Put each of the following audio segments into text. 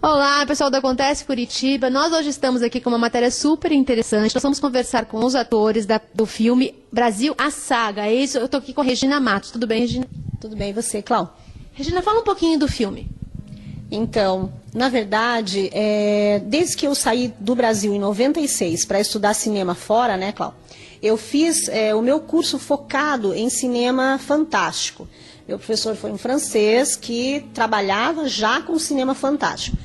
Olá, pessoal do Acontece Curitiba. Nós hoje estamos aqui com uma matéria super interessante. Nós vamos conversar com os atores do filme Brasil, a Saga. É isso, eu estou aqui com a Regina Matos. Tudo bem, Regina? Tudo bem, e você, Clau? Regina, fala um pouquinho do filme. Então, na verdade, desde que eu saí do Brasil em 96 para estudar cinema fora, né, Clau? Eu fiz o meu curso focado em cinema fantástico. Meu professor foi um francês que trabalhava já com cinema fantástico.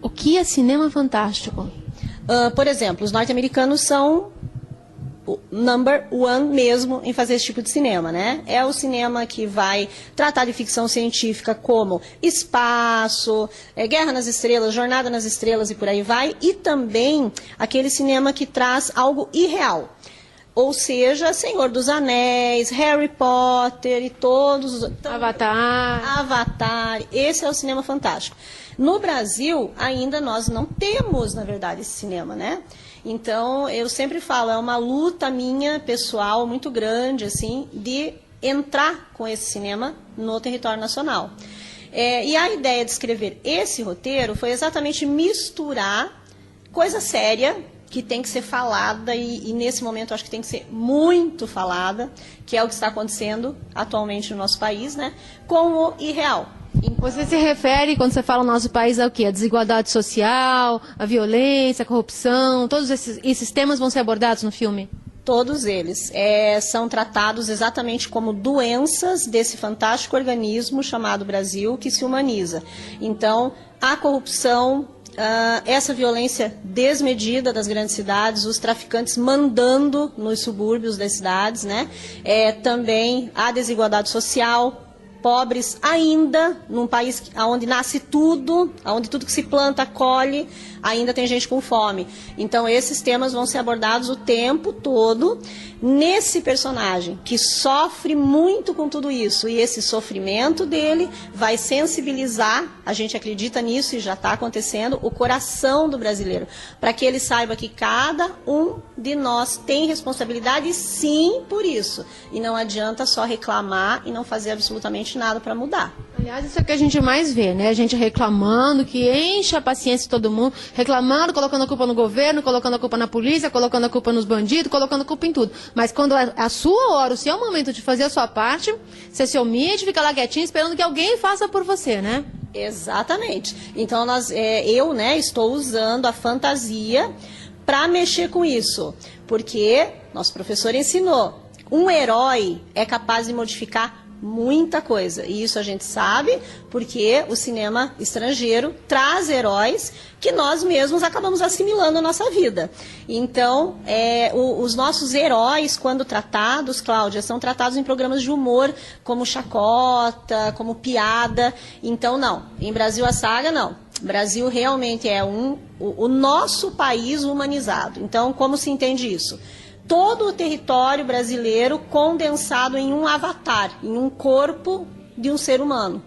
O que é cinema fantástico? Por exemplo, os norte-americanos são o number one mesmo em fazer esse tipo de cinema, né? É o cinema que vai tratar de ficção científica como espaço, Guerra nas Estrelas, Jornada nas Estrelas e por aí vai. E também aquele cinema que traz algo irreal. Ou seja, Senhor dos Anéis, Harry Potter e todos os... Avatar. Esse é o cinema fantástico. No Brasil, ainda nós não temos, na verdade, esse cinema, né? Então, eu sempre falo, é uma luta minha, pessoal, muito grande, assim, de entrar com esse cinema no território nacional. E a ideia de escrever esse roteiro foi exatamente misturar coisa séria, que tem que ser falada e nesse momento acho que tem que ser muito falada, que é o que está acontecendo atualmente no nosso país, né, com o irreal. Você se refere, quando você fala no nosso país, ao quê? A desigualdade social, a violência, a corrupção, todos esses temas vão ser abordados no filme? Todos eles são tratados exatamente como doenças desse fantástico organismo chamado Brasil, que se humaniza. Então, a corrupção... essa violência desmedida das grandes cidades, os traficantes mandando nos subúrbios das cidades, né? Também a desigualdade social, pobres ainda, num país onde nasce tudo, onde tudo que se planta colhe, ainda tem gente com fome. Então esses temas vão ser abordados o tempo todo nesse personagem que sofre muito com tudo isso, e esse sofrimento dele vai sensibilizar, a gente acredita nisso e já está acontecendo, o coração do brasileiro, para que ele saiba que cada um de nós tem responsabilidade sim por isso, e não adianta só reclamar e não fazer absolutamente nada para mudar. Aliás, isso é o que a gente mais vê, né? A gente reclamando, que enche a paciência de todo mundo, reclamando, colocando a culpa no governo, colocando a culpa na polícia, colocando a culpa nos bandidos, colocando a culpa em tudo. Mas quando é a sua hora, o seu momento de fazer a sua parte, você se omite, fica lá quietinho, esperando que alguém faça por você, né? Exatamente. Então, eu estou usando a fantasia para mexer com isso. Porque nosso professor ensinou, um herói é capaz de modificar muita coisa, e isso a gente sabe porque o cinema estrangeiro traz heróis que nós mesmos acabamos assimilando na nossa vida. Então, os nossos heróis, quando tratados, Cláudia, são tratados em programas de humor, como chacota, como piada. Então, não. Em Brasil, a Saga, não. Brasil realmente é o nosso país humanizado. Então, como se entende isso? Todo o território brasileiro condensado em um avatar, em um corpo de um ser humano.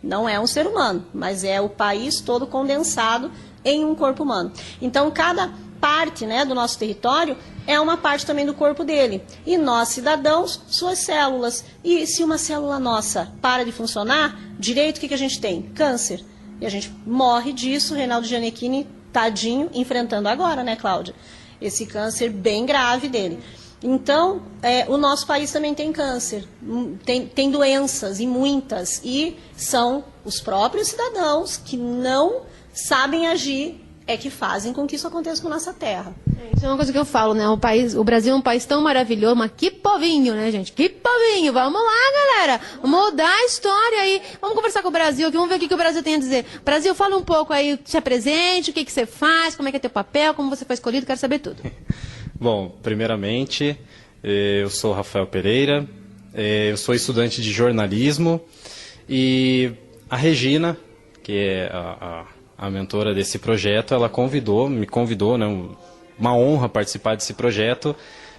Não é um ser humano, mas é o país todo condensado em um corpo humano. Então, cada parte, né, do nosso território é uma parte também do corpo dele. E nós, cidadãos, suas células. E se uma célula nossa para de funcionar, direito, o que a gente tem? Câncer. E a gente morre disso, Reinaldo Gianecchini, tadinho, enfrentando agora, né, Cláudia? Esse câncer bem grave dele. Então, o nosso país também tem câncer, tem doenças, e muitas, e são os próprios cidadãos que não sabem agir, que fazem com que isso aconteça com nossa terra. Isso é uma coisa que eu falo, né? O Brasil é um país tão maravilhoso, mas que povinho, né, gente? Que povinho! Vamos lá, galera! Mudar a história aí. Vamos conversar com o Brasil aqui, vamos ver o que o Brasil tem a dizer. Brasil, fala um pouco aí, se apresente, o que você faz, como é que é teu papel, como você foi escolhido, quero saber tudo. Bom, primeiramente, eu sou Rafael Pereira, eu sou estudante de jornalismo, e a Regina, que é a mentora desse projeto, ela me convidou, né, uma honra participar desse projeto,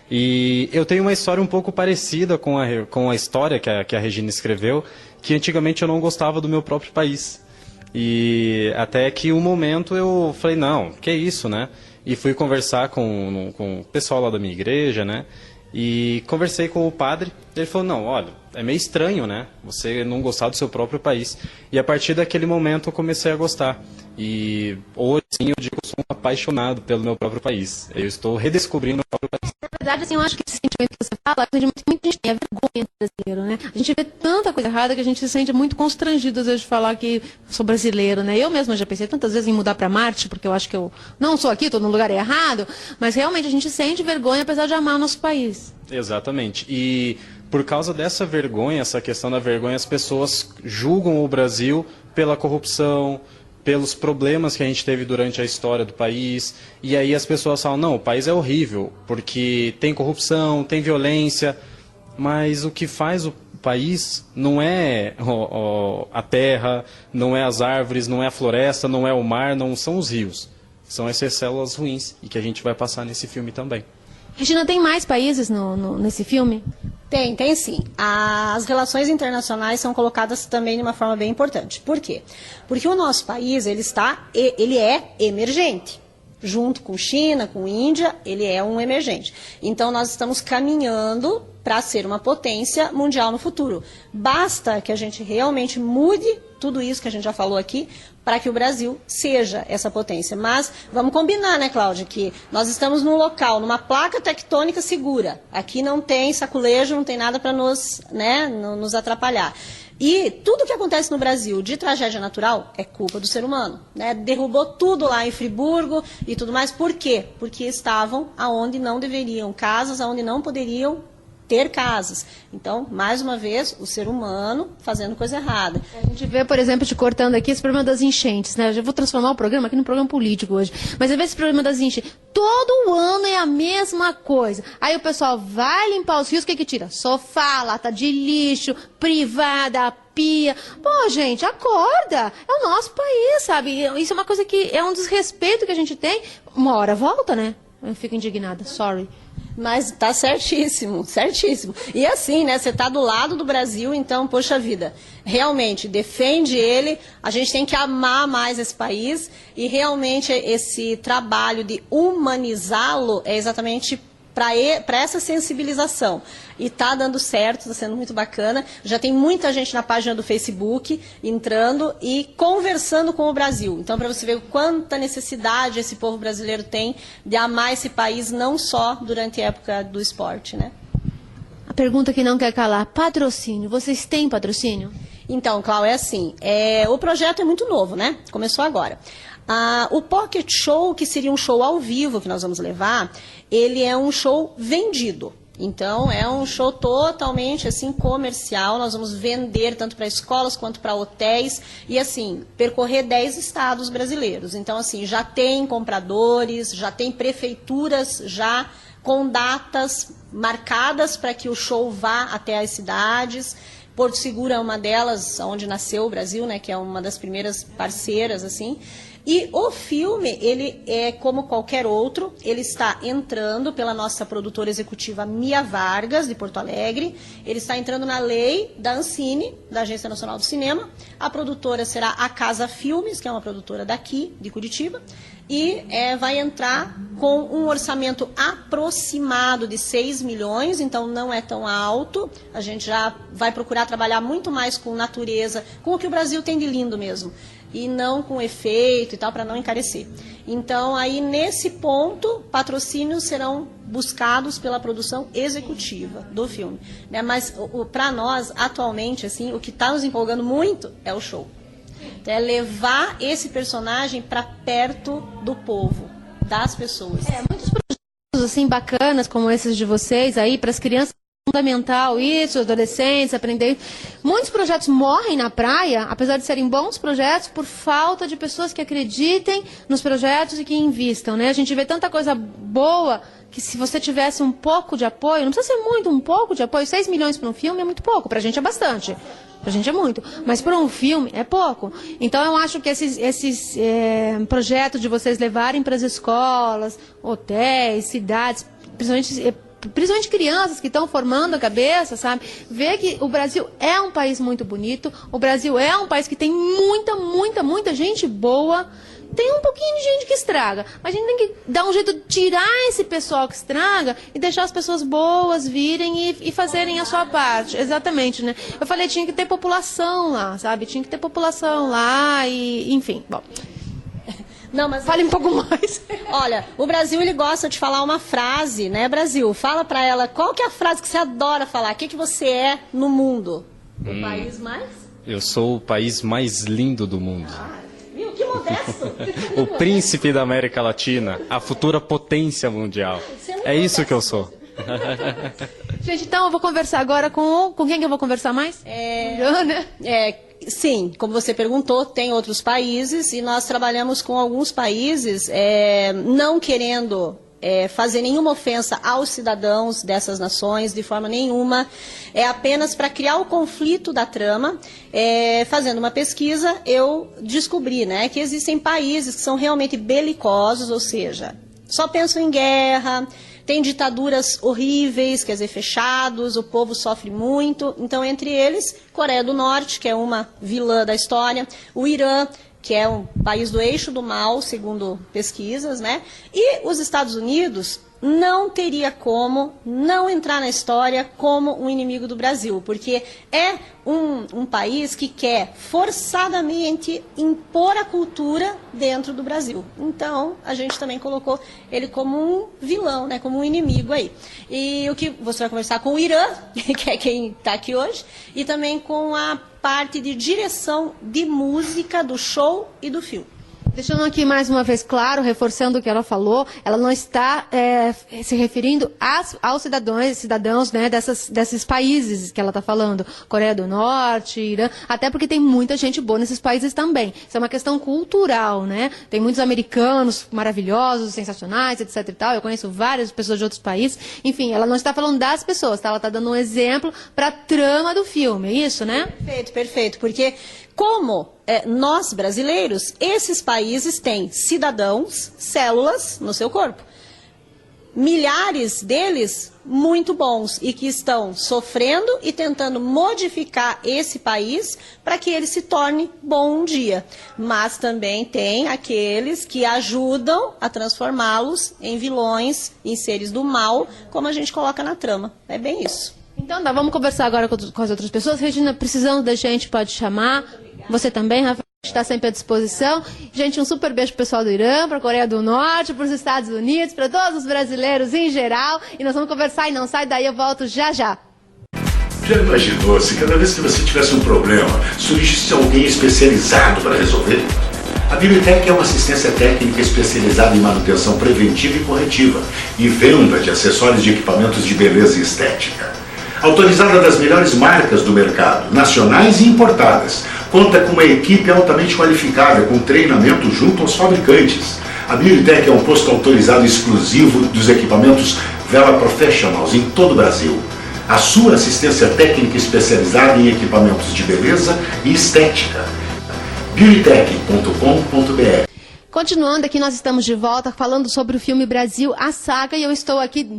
e eu tenho uma história um pouco parecida com a história que a Regina escreveu, que antigamente eu não gostava do meu próprio país, e até que um momento eu falei, não, que é isso, né, e fui conversar com o pessoal lá da minha igreja, né, E conversei com o padre, ele falou, não, olha, é meio estranho, né, você não gostar do seu próprio país. E a partir daquele momento eu comecei a gostar. E hoje, sim, eu digo que eu sou um apaixonado pelo meu próprio país. Eu estou redescobrindo o meu próprio país. Na verdade, assim, eu acho que esse sentimento que você fala, é um sentimento que muita gente tem, é vergonha do brasileiro, né? A gente vê tanta coisa errada que a gente se sente muito constrangido, às vezes, de falar que sou brasileiro, né? Eu mesma já pensei tantas vezes em mudar para Marte, porque eu acho que eu não sou aqui, estou no lugar errado, mas realmente a gente sente vergonha, apesar de amar o nosso país. Exatamente. E por causa dessa vergonha, essa questão da vergonha, as pessoas julgam o Brasil pela corrupção, pelos problemas que a gente teve durante a história do país, e aí as pessoas falam, não, o país é horrível, porque tem corrupção, tem violência, mas o que faz o país não é a terra, não é as árvores, não é a floresta, não é o mar, não são os rios. São essas células ruins, e que a gente vai passar nesse filme também. Regina, tem mais países nesse filme? Tem sim. As relações internacionais são colocadas também de uma forma bem importante. Por quê? Porque o nosso país, ele é emergente. Junto com China, com Índia, ele é um emergente. Então, nós estamos caminhando para ser uma potência mundial no futuro. Basta que a gente realmente mude tudo isso que a gente já falou aqui, para que o Brasil seja essa potência. Mas vamos combinar, né, Cláudia, que nós estamos num local, numa placa tectônica segura. Aqui não tem saculejo, não tem nada para nos atrapalhar. E tudo que acontece no Brasil de tragédia natural é culpa do ser humano, né? Derrubou tudo lá em Friburgo e tudo mais. Por quê? Porque estavam aonde não deveriam, casas aonde não poderiam ter casas. Então, mais uma vez, o ser humano fazendo coisa errada. A gente vê, por exemplo, te cortando aqui, esse problema das enchentes, né? Eu já vou transformar o programa aqui num programa político hoje. Mas você vê esse problema das enchentes. Todo ano é a mesma coisa. Aí o pessoal vai limpar os rios, o que tira? Sofá, lata de lixo, privada, pia. Pô, gente, acorda. É o nosso país, sabe? Isso é uma coisa que é um desrespeito que a gente tem. Uma hora volta, né? Eu fico indignada, sorry. Mas tá certíssimo, certíssimo. E assim, né, você tá do lado do Brasil, então, poxa vida, realmente, defende ele, a gente tem que amar mais esse país e realmente esse trabalho de humanizá-lo é exatamente para essa sensibilização. E está dando certo, está sendo muito bacana. Já tem muita gente na página do Facebook entrando e conversando com o Brasil. Então, para você ver quanta necessidade esse povo brasileiro tem de amar esse país, não só durante a época do esporte, né? A pergunta que não quer calar, patrocínio. Vocês têm patrocínio? Então, Cláudia, é assim, o projeto é muito novo, né? Começou agora. O Pocket Show, que seria um show ao vivo que nós vamos levar, ele é um show vendido. Então, é um show totalmente assim comercial. Nós vamos vender tanto para escolas quanto para hotéis e assim, percorrer 10 estados brasileiros. Então, assim, já tem compradores, já tem prefeituras já com datas marcadas para que o show vá até as cidades. Porto Seguro é uma delas, onde nasceu o Brasil, né, que é uma das primeiras parceiras, assim. E o filme, ele é como qualquer outro, ele está entrando pela nossa produtora executiva Mia Vargas, de Porto Alegre, ele está entrando na lei da Ancine, da Agência Nacional do Cinema, a produtora será a Casa Filmes, que é uma produtora daqui, de Curitiba, e vai entrar com um orçamento aproximado de 6 milhões, então não é tão alto, a gente já vai procurar trabalhar muito mais com natureza, com o que o Brasil tem de lindo mesmo, e não com efeito e tal, para não encarecer. Então, aí, nesse ponto, patrocínios serão buscados pela produção executiva do filme, né? Mas, para nós, atualmente, assim, o que está nos empolgando muito é o show. Então, é levar esse personagem para perto do povo, das pessoas. Muitos projetos, assim, bacanas, como esses de vocês aí, para as crianças, fundamental isso, adolescentes, aprender. Muitos projetos morrem na praia, apesar de serem bons projetos, por falta de pessoas que acreditem nos projetos e que invistam, né? A gente vê tanta coisa boa que se você tivesse um pouco de apoio, não precisa ser muito, um pouco de apoio, 6 milhões para um filme é muito pouco, para a gente é bastante. Pra gente é muito, mas para um filme é pouco. Então eu acho que esses projetos de vocês levarem para as escolas, hotéis, cidades, principalmente crianças que estão formando a cabeça, sabe? Ver que o Brasil é um país muito bonito, o Brasil é um país que tem muita gente boa tem um pouquinho de gente que estraga. Mas a gente tem que dar um jeito de tirar esse pessoal que estraga e deixar as pessoas boas virem e fazerem a sua parte. Exatamente, né? Eu falei, tinha que ter população lá, sabe? Tinha que ter população lá e, enfim, bom. Não, mas Fale um pouco mais. olha, o Brasil, ele gosta de falar uma frase, né, Brasil? Fala pra ela, qual que é a frase que você adora falar? O que você é no mundo? O país mais? Eu sou o país mais lindo do mundo. Viu? Que modesto. O príncipe da América Latina, a futura potência mundial. É isso que eu sou. Gente, então eu vou conversar agora com quem que eu vou conversar mais? Irã, né? Sim, como você perguntou, tem outros países e nós trabalhamos com alguns países não querendo fazer nenhuma ofensa aos cidadãos dessas nações, de forma nenhuma. É apenas para criar o conflito da trama. Fazendo uma pesquisa, eu descobri, né, que existem países que são realmente belicosos, ou seja, só pensam em guerra. Tem ditaduras horríveis, quer dizer, fechados, o povo sofre muito. Então, entre eles, Coreia do Norte, que é uma vilã da história, o Irã, que é um país do eixo do mal, segundo pesquisas, né? E os Estados Unidos não teria como não entrar na história como um inimigo do Brasil, porque é um país que quer forçadamente impor a cultura dentro do Brasil. Então, a gente também colocou ele como um vilão, né, como um inimigo aí. E o que você vai conversar com o Irã, que é quem está aqui hoje, e também com a parte de direção de música do show e do filme. Deixando aqui mais uma vez claro, reforçando o que ela falou, ela não está se referindo aos cidadãos, né, desses países que ela está falando, Coreia do Norte, Irã, até porque tem muita gente boa nesses países também. Isso é uma questão cultural, né? Tem muitos americanos maravilhosos, sensacionais, etc e tal. Eu conheço várias pessoas de outros países. Enfim, ela não está falando das pessoas, tá? Ela está dando um exemplo para a trama do filme, é isso, né? Perfeito, perfeito, porque como nós brasileiros, esses países têm cidadãos, células no seu corpo. Milhares deles muito bons e que estão sofrendo e tentando modificar esse país para que ele se torne bom um dia. Mas também tem aqueles que ajudam a transformá-los em vilões, em seres do mal, como a gente coloca na trama. É bem isso. Então tá, vamos conversar agora com as outras pessoas. Regina, precisando da gente, pode chamar. Você também, Rafael, está sempre à disposição. Gente, um super beijo pro pessoal do Irã, para a Coreia do Norte, para os Estados Unidos, para todos os brasileiros em geral. E nós vamos conversar e não sai daí, eu volto já já. Já imaginou se cada vez que você tivesse um problema, surgisse alguém especializado para resolver? A Biblitec é uma assistência técnica especializada em manutenção preventiva e corretiva e venda de acessórios de equipamentos de beleza e estética. Autorizada das melhores marcas do mercado, nacionais e importadas. Conta com uma equipe altamente qualificada, com treinamento junto aos fabricantes. A Biblitec é um posto autorizado exclusivo dos equipamentos Vela Professionals em todo o Brasil. A sua assistência técnica especializada em equipamentos de beleza e estética. Biblitec.com.br. Continuando aqui, nós estamos de volta falando sobre o filme Brasil, a Saga, e eu estou aqui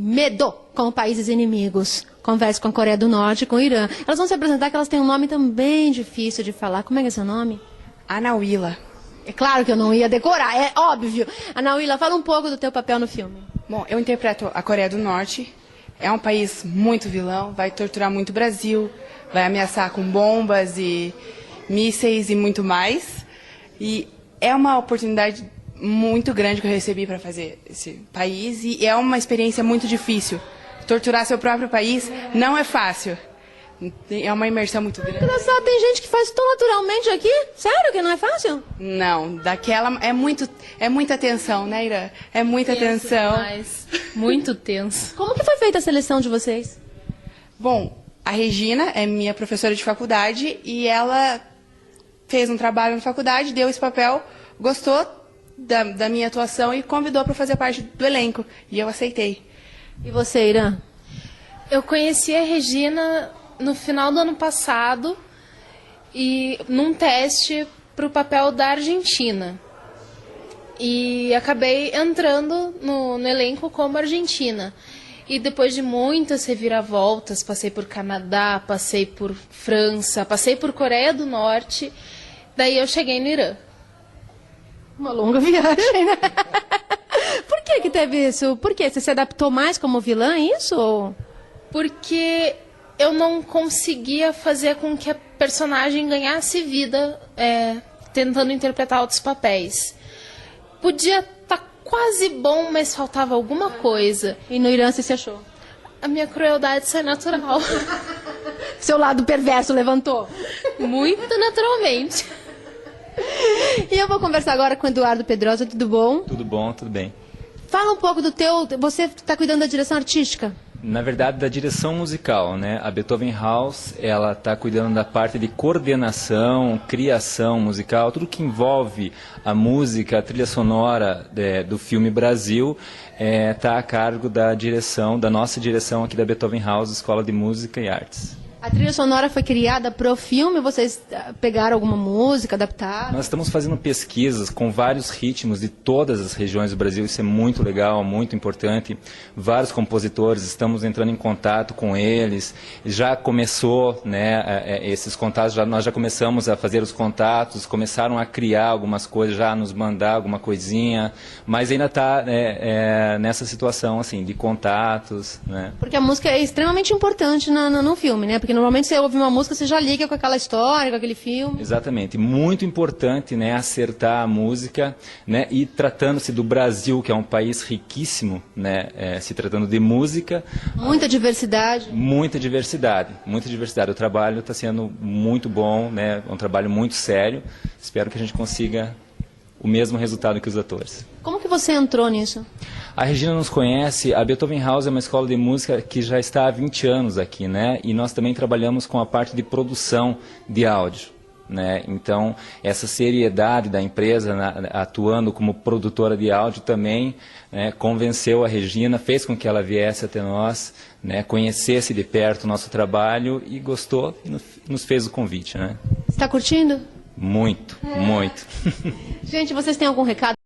com países inimigos. Converso com a Coreia do Norte e com o Irã. Elas vão se apresentar, que elas têm um nome também difícil de falar. Como é que é seu nome? Anauíla. É claro que eu não ia decorar, é óbvio. Anauíla, fala um pouco do teu papel no filme. Bom, eu interpreto a Coreia do Norte. É um país muito vilão, vai torturar muito o Brasil, vai ameaçar com bombas e mísseis e muito mais. E é uma oportunidade muito grande que eu recebi para fazer esse país e é uma experiência muito difícil. Torturar seu próprio país não é fácil. É uma imersão muito grande. Engraçado, tem gente que faz tão naturalmente aqui. Sério que não é fácil? Não, daquela é muita tensão, né, Ira? É muita tensão. Demais. Muito tenso. Como que foi feita a seleção de vocês? Bom, a Regina é minha professora de faculdade e ela fez um trabalho na faculdade, deu esse papel, gostou da minha atuação e convidou para fazer parte do elenco. E eu aceitei. E você, Irã? Eu conheci a Regina no final do ano passado e num teste para o papel da Argentina. E acabei entrando no elenco como Argentina. E depois de muitas reviravoltas, passei por Canadá, passei por França, passei por Coreia do Norte, daí eu cheguei no Irã. Uma longa viagem, né? Por que teve isso? Por quê? Você se adaptou mais como vilã, é isso? Ou... Porque eu não conseguia fazer com que a personagem ganhasse vida tentando interpretar outros papéis. Podia estar quase bom, mas faltava alguma coisa. E no Irã você se achou? A minha crueldade sai natural. Seu lado perverso levantou. Muito naturalmente. E eu vou conversar agora com o Eduardo Pedrosa, tudo bom? Tudo bom, tudo bem. Fala um pouco do teu... Você está cuidando da direção artística? Na verdade, da direção musical, né? A Beethoven House, ela está cuidando da parte de coordenação, criação musical, tudo que envolve a música, a trilha sonora do filme Brasil, está a cargo da direção, da nossa direção aqui da Beethoven House, Escola de Música e Artes. A trilha sonora foi criada para o filme? Vocês pegaram alguma música, adaptaram? Nós estamos fazendo pesquisas com vários ritmos de todas as regiões do Brasil, isso é muito legal, muito importante. Vários compositores, estamos entrando em contato com eles, já começou, né, esses contatos, nós já começamos a fazer os contatos, começaram a criar algumas coisas, já a nos mandar alguma coisinha, mas ainda está nessa situação assim, de contatos. Né? Porque a música é extremamente importante no filme, né? Porque normalmente você ouve uma música, você já liga com aquela história, com aquele filme. Exatamente. Muito importante, né, acertar a música, né, e tratando-se do Brasil, que é um país riquíssimo, né, se tratando de música. Muita diversidade. Muita diversidade, muita diversidade. O trabalho está sendo muito bom, né, é um trabalho muito sério. Espero que a gente consiga o mesmo resultado que os atores. Como que você entrou nisso? A Regina nos conhece, a Beethoven House é uma escola de música que já está há 20 anos aqui, né? E nós também trabalhamos com a parte de produção de áudio, né? Então, essa seriedade da empresa, atuando como produtora de áudio também, né, convenceu a Regina, fez com que ela viesse até nós, né, conhecesse de perto o nosso trabalho e gostou e nos fez o convite, né? Você está curtindo? Muito, muito. Gente, vocês têm algum recado?